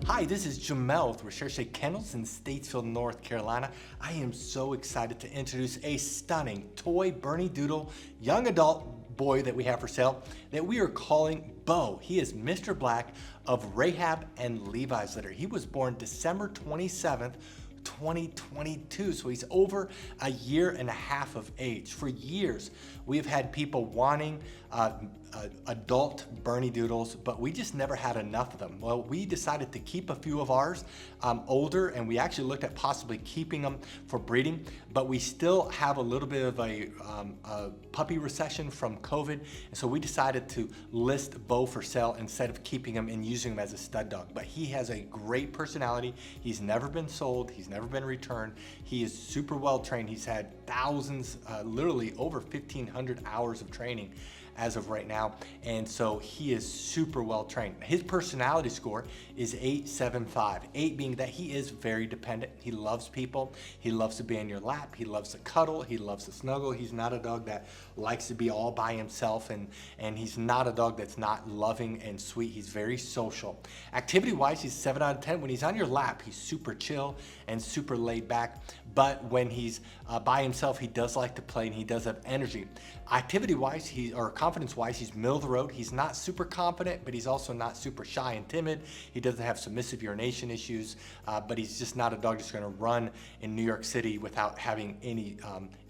Hi, this is Jamel with Recherche Kennels in Statesville, North Carolina. I am so excited to introduce a stunning toy Bernedoodle young adult boy that we have for sale that we are calling Beau. He is Mr. Black of Rahab and Levi's litter. He was born December 27th, 2022, so he's over a year and a half of age. For years, we've had people wanting adult Bernedoodles, but we just never had enough of them. Well, we decided to keep a few of ours older, and we actually looked at possibly keeping them for breeding, but we still have a little bit of a puppy recession from COVID, and so we decided to list Beau for sale instead of keeping him and using him as a stud dog. But he has a great personality. He's never been sold. He's never been returned. He is super well trained. He's had thousands, literally over 1,500 hours of training as of right now, and so he is super well trained. His personality score is 8.75, 8 being that he is very dependent. He loves people, he loves to be in your lap, he loves to cuddle, he loves to snuggle. He's not a dog that likes to be all by himself, and he's not a dog that's not loving and sweet. He's very social. Activity wise, he's 7 out of 10. When he's on your lap, he's super chill and super laid back, but when he's by himself, he does like to play and he does have energy. Activity wise, confidence wise, he's middle of the road. He's not super confident, but he's also not super shy and timid. He doesn't have submissive urination issues, but he's just not a dog that's gonna run in New York City without having any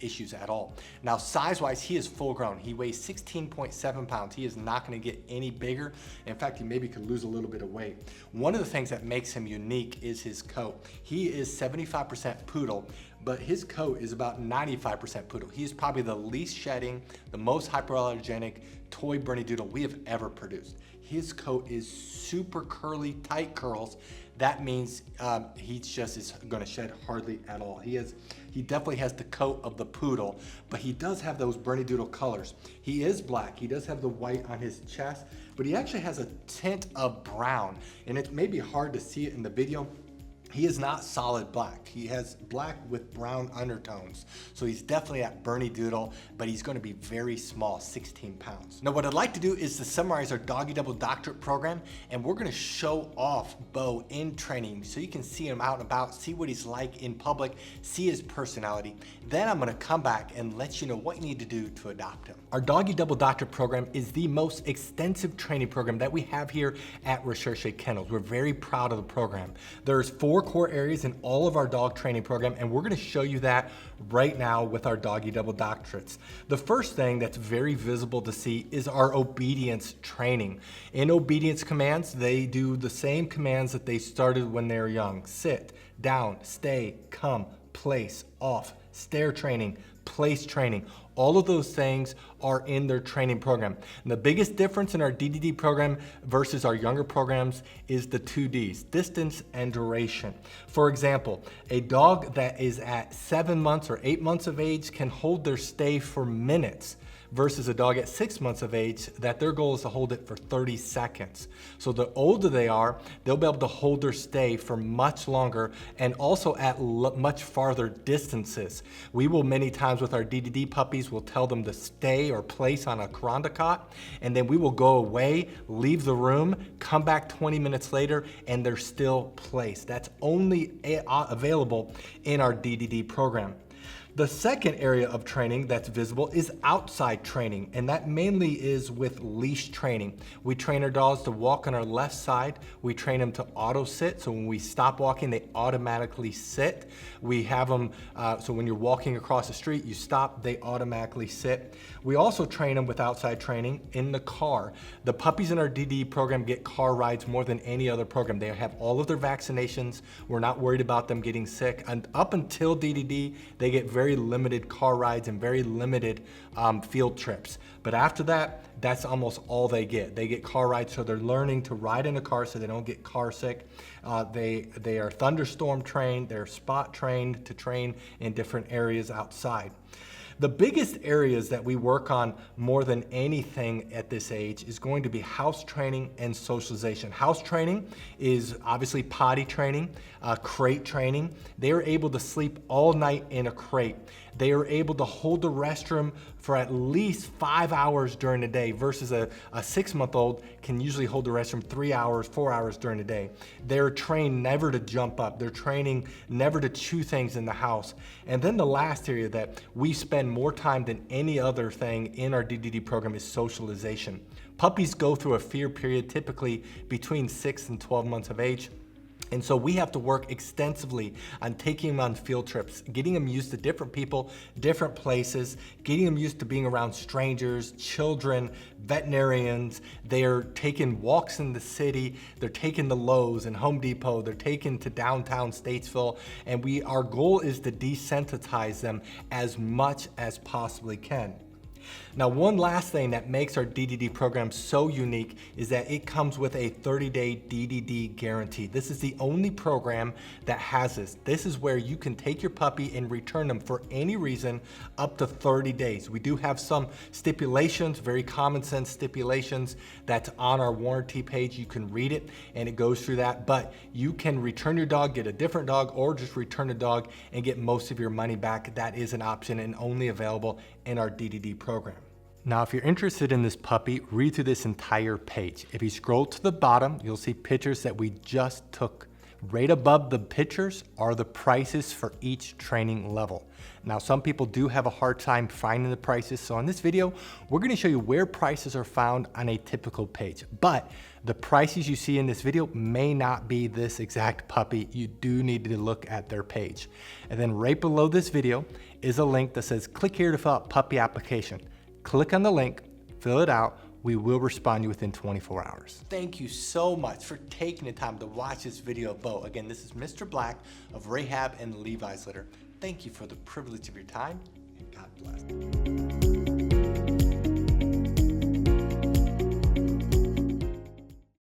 issues at all. Now, size wise, he is full grown. He weighs 16.7 pounds. He is not gonna get any bigger. In fact, he maybe could lose a little bit of weight. One of the things that makes him unique is his coat. He is 75% poodle, but his coat is about 95% poodle. He is probably the least shedding, the most hypoallergenic toy Bernedoodle we have ever produced. His coat is super curly, tight curls. That means he just is gonna shed hardly at all. He definitely has the coat of the poodle, but he does have those Bernedoodle colors. He is black, he does have the white on his chest, but he actually has a tint of brown, and it may be hard to see it in the video. He is not solid black. He has black with brown undertones. So he's definitely at Bernedoodle, but he's gonna be very small, 16 pounds. Now, what I'd like to do is to summarize our Doggy Double Doctorate program, and we're gonna show off Beau in training so you can see him out and about, see what he's like in public, see his personality. Then I'm gonna come back and let you know what you need to do to adopt him. Our Doggy Double Doctorate program is the most extensive training program that we have here at Recherche Kennels. We're very proud of the program. There's 4 core areas in all of our dog training program, and we're gonna show you that right now with our Doggy Double Doctorates. The first thing that's very visible to see is our obedience training. In obedience commands, they do the same commands that they started when they were young. Sit, down, stay, come, place, off, stare training, place training. All of those things are in their training program. And the biggest difference in our DDD program versus our younger programs is the 2 Ds, distance and duration. For example, a dog that is at 7 months or 8 months of age can hold their stay for minutes, versus a dog at 6 months of age that their goal is to hold it for 30 seconds. So the older they are, they'll be able to hold their stay for much longer and also at much farther distances. We will many times with our DDD puppies, we'll tell them to stay or place on a Kuranda cot, and then we will go away, leave the room, come back 20 minutes later, and they're still placed. That's only available in our DDD program. The second area of training that's visible is outside training, and that mainly is with leash training. We train our dogs to walk on our left side. We train them to auto sit, so when we stop walking, they automatically sit. We have them, so when you're walking across the street, you stop, they automatically sit. We also train them with outside training in the car. The puppies in our DD program get car rides more than any other program. They have all of their vaccinations. We're not worried about them getting sick. And up until DDD, they get very limited car rides and very limited field trips. But after that, that's almost all they get. They get car rides, so they're learning to ride in a car so they don't get car sick. They are thunderstorm trained, they're spot trained to train in different areas outside. The biggest areas that we work on more than anything at this age is going to be house training and socialization. House training is obviously potty training, crate training. They are able to sleep all night in a crate. They are able to hold the restroom for at least 5 hours during the day versus a 6-month-old can usually hold the restroom 3 hours, 4 hours during the day. They're trained never to jump up. They're training never to chew things in the house. And then the last area that we spend more time than any other thing in our DDD program is socialization. Puppies go through a fear period typically between 6 and 12 months of age. And so we have to work extensively on taking them on field trips, getting them used to different people, different places, getting them used to being around strangers, children, veterinarians. They're taking walks in the city. They're taking the Lowe's and Home Depot. They're taken to downtown Statesville. And our goal is to desensitize them as much as possibly can. Now, one last thing that makes our DDD program so unique is that it comes with a 30-day DDD guarantee. This is the only program that has this. This is where you can take your puppy and return them for any reason up to 30 days. We do have some stipulations, very common sense stipulations that's on our warranty page. You can read it and it goes through that, but you can return your dog, get a different dog, or just return a dog and get most of your money back. That is an option and only available in our DDD program. Now, if you're interested in this puppy, read through this entire page. If you scroll to the bottom, you'll see pictures that we just took. Right above the pictures are the prices for each training level. Now, some people do have a hard time finding the prices, so in this video, we're gonna show you where prices are found on a typical page. But the prices you see in this video may not be this exact puppy. You do need to look at their page. And then right below this video is a link that says, click here to fill out puppy application. Click on the link, fill it out. We will respond to you within 24 hours. Thank you so much for taking the time to watch this video of Beau. Again, this is Mr. Black of Rahab and Levi's litter. Thank you for the privilege of your time, and God bless.